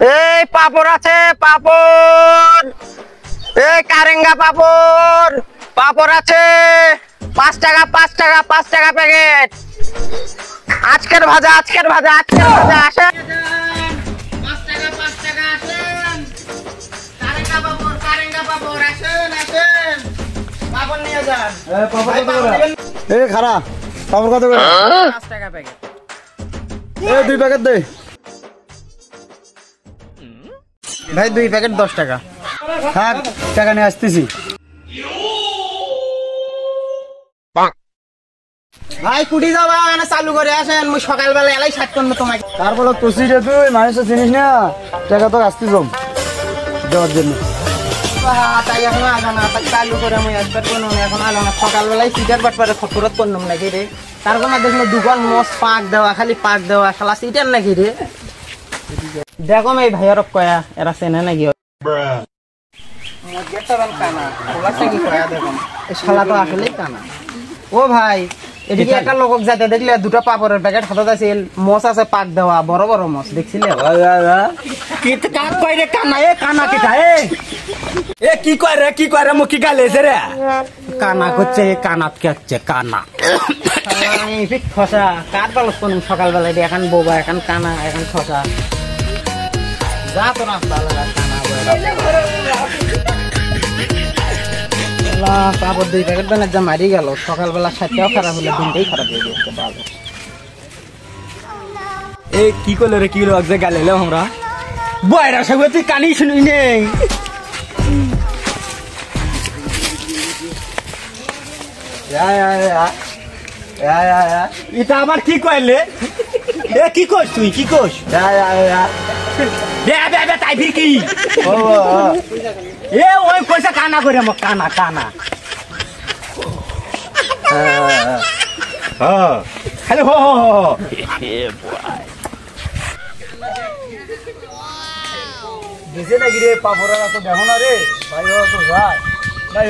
এই পাপড় আছে, পাপড়। এই কারেঙ্গা পাপড়, পাপড় আছে 5 টাকা 5 টাকা 5 টাকা প্যাকেট। আজকের ভাজা, আজকের ভাজা, আজকের ভাজা। আসেন 5 টাকা 5 টাকা। আসেন কারেঙ্গা পাপড়, কারেঙ্গা পাপড়। আসেন আসেন, পাপড় নিয়ে যান। পাপড় কত করে? এই খারা পাপড় কত করে? 5 টাকা প্যাকেট। এই 2 প্যাকেট দে ভাই, 2 প্যাকেট 10 টাকা। থাক, টাকা নিয়ে আসতেছি। ভাই কুটি যাবা না চালু করে আসেন, মুই সকালবেলা এলাই সাত করবো তোমাকে। তারপরে তুই রে, তুই মানুষের চিনিস না, টাকা তো আসতেছ দেওয়ার জন্য। তাই এখন আলো না, তাই চালু করে আমি একবার কোনো এখন আলো না। সকালবেলায় সিটার বাটপারে খটরত করলাম নাকি রে। তারপর না দেখলো দোকান মস পাক দেওয়া, খালি পাক দেওয়া, খালা সিটার নাকি রে। দেখো এই ভাইয়ার কয়া এরা চেনে নাকি কানা খোলাটা কি কয়া দেখো, এই শালা তো আসলেই কানা। ও ভাই, এদিকে একটা লোক যাতে দেখলে 2টা পাপড়ের প্যাকেট হাতত আছে, মস আছে পাক দেওয়া, বড় বড় মস দেখছিলে? কি কাক কই রে কানা? এ কানা কিটা? এ কি কয় রে, কি কয় রে? মুখি গালেছে রে। কানা করছে, কানাত কে হচ্ছে কানা। খসা কার বালক কোন সকালবেলায় এখন বোবা, এখন কানা, এখন খসা। যা তো না কাপড় 2 প্যাকেট বানার যা মারি গেল। সকালবেলা 60টাও খারাপ হলে দিনটাই খারাপ হয়ে গেছে। এ কি করলে রে, কি লোক যে গালে আমরা বয়রা সব তুই কানি শুনি নেই। এটা আবার কি কইলে? এ কি কইস তুই, কি কইস? তাই ফির কি এ ওই পয়সা কানা করে আমার কানা কানা। হ্যালো হো দিছে নাকি রে পাপড়া? তো দেখো না রে ভাই, ও তো যায় ভাই।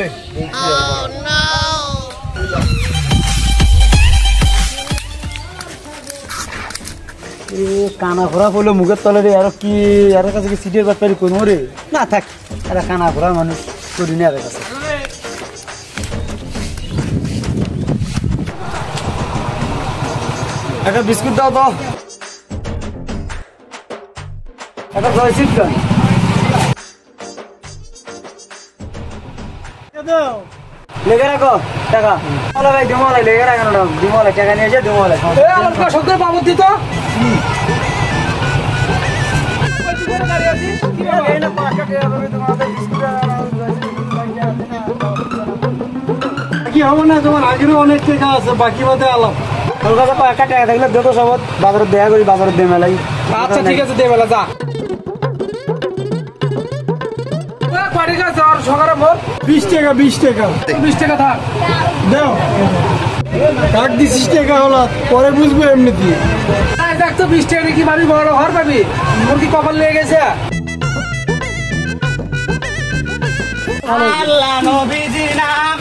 কানা ঘোরা পড়লো মুখের তলে রে। আর কি আর কাছে কি সিটের ব্যাপারে করবো রে? না থাক, এরা কানা ঘোরা মানুষ করি না। আর কাছে একটা বিস্কুট দাও তো, একটা জয়সিট গান লেগে রাখো টাকা। ভাই ডিমলাই লেগে রাখো না, ডিমলাই টাকা নিয়ে এসে ডিমলাই সবথেকে পাবো দিত। কি হবো না, তোমার আগেরও অনেক টাকা আছে, বাকি বাদে আলাপ। তোর কাছে একটা টাকা থাকলে যত সব বাজারে দেয়া করি, বাজারে দিয়ে মেলাই। আচ্ছা ঠিক আছে, দে বেলা যা। 20 টাকা 20 টাকা 20 টাকা থাক দাও। কাক দিছিস টাকা হলো, পরে বুঝবো এমনি দিয়ে। দেখ তো 20 টাকা কি বাড়ি বড় ঘর পাবি? মুরগি কপাল লেগে গেছে। আল্লাহ নবীজি নাম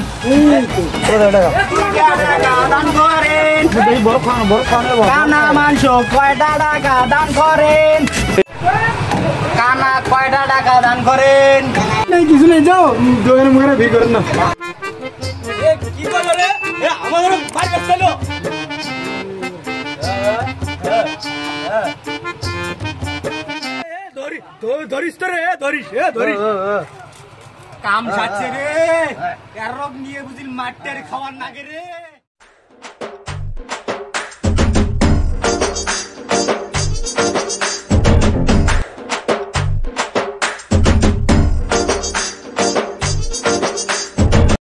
দান করেন, কানা মাংস কয়টা টাকা দান করেন, কানা কয়টা টাকা দান করেন। কিছু নেই, যাও দোকানের মুখে ভিড় করেন না। কি করলো রে? আমাদের বাড়ি চলো। ধরিস তো রে, ধরিস ধরিস। কাম সাচ্ছে রে, এর রোগ নিয়ে বুঝিল মাঠটারে খাওয়ার নাগে রে।